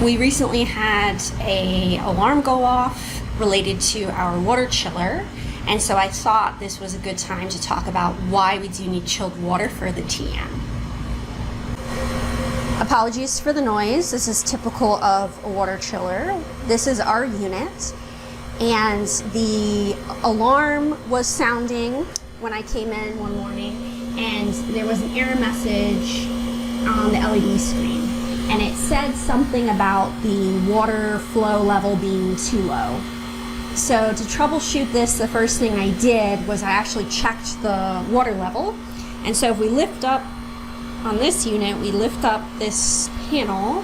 We recently had an alarm go off related to our water chiller, and so I thought this was a good time to talk about why we do need chilled water for the TEM. Apologies for the noise. This is typical of a water chiller. This is our unit, and the alarm was sounding when I came in one morning, and there was an error message on the LED screen, and it said something about the water flow level being too low. So to troubleshoot this, the first thing I did was I actually checked the water level. And so if we lift up on this unit, we lift up this panel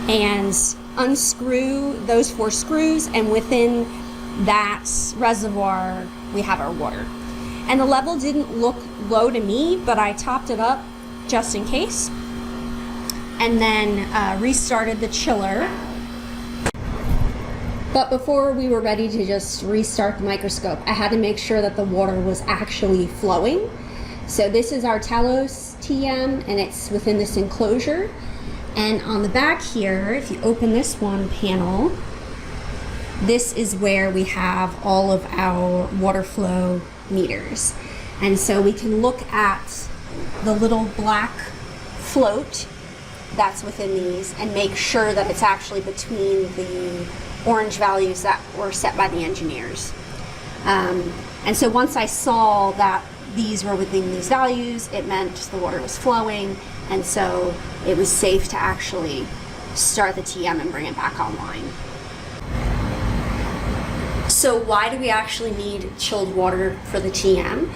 and unscrew those 4 screws, and within that reservoir we have our water. And the level didn't look low to me, but I topped it up just in case, and then restarted the chiller. But before we were ready to just restart the microscope, I had to make sure that the water was actually flowing. So this is our Talos TEM, and it's within this enclosure. And on the back here, if you open this one panel, this is where we have all of our water flow meters. And so we can look at the little black float that's within these and make sure that it's actually between the orange values that were set by the engineers. And so once I saw that these were within these values, it meant the water was flowing, and so it was safe to actually start the TEM and bring it back online. So why do we actually need chilled water for the TEM?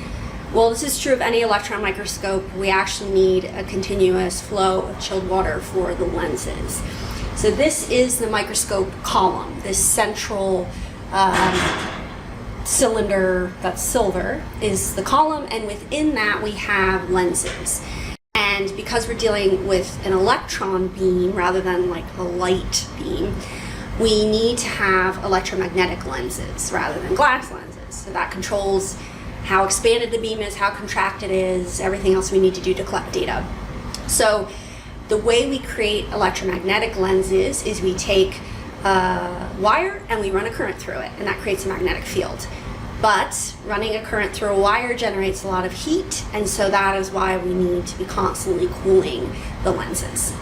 Well, this is true of any electron microscope. We actually need a continuous flow of chilled water for the lenses. So this is the microscope column. This central cylinder that's silver is the column, and within that we have lenses. And because we're dealing with an electron beam rather than like a light beam, we need to have electromagnetic lenses rather than glass lenses. So that controls how expanded the beam is, how contracted it is, everything else we need to do to collect data. So the way we create electromagnetic lenses is we take a wire and we run a current through it, and that creates a magnetic field. But running a current through a wire generates a lot of heat, and so that is why we need to be constantly cooling the lenses.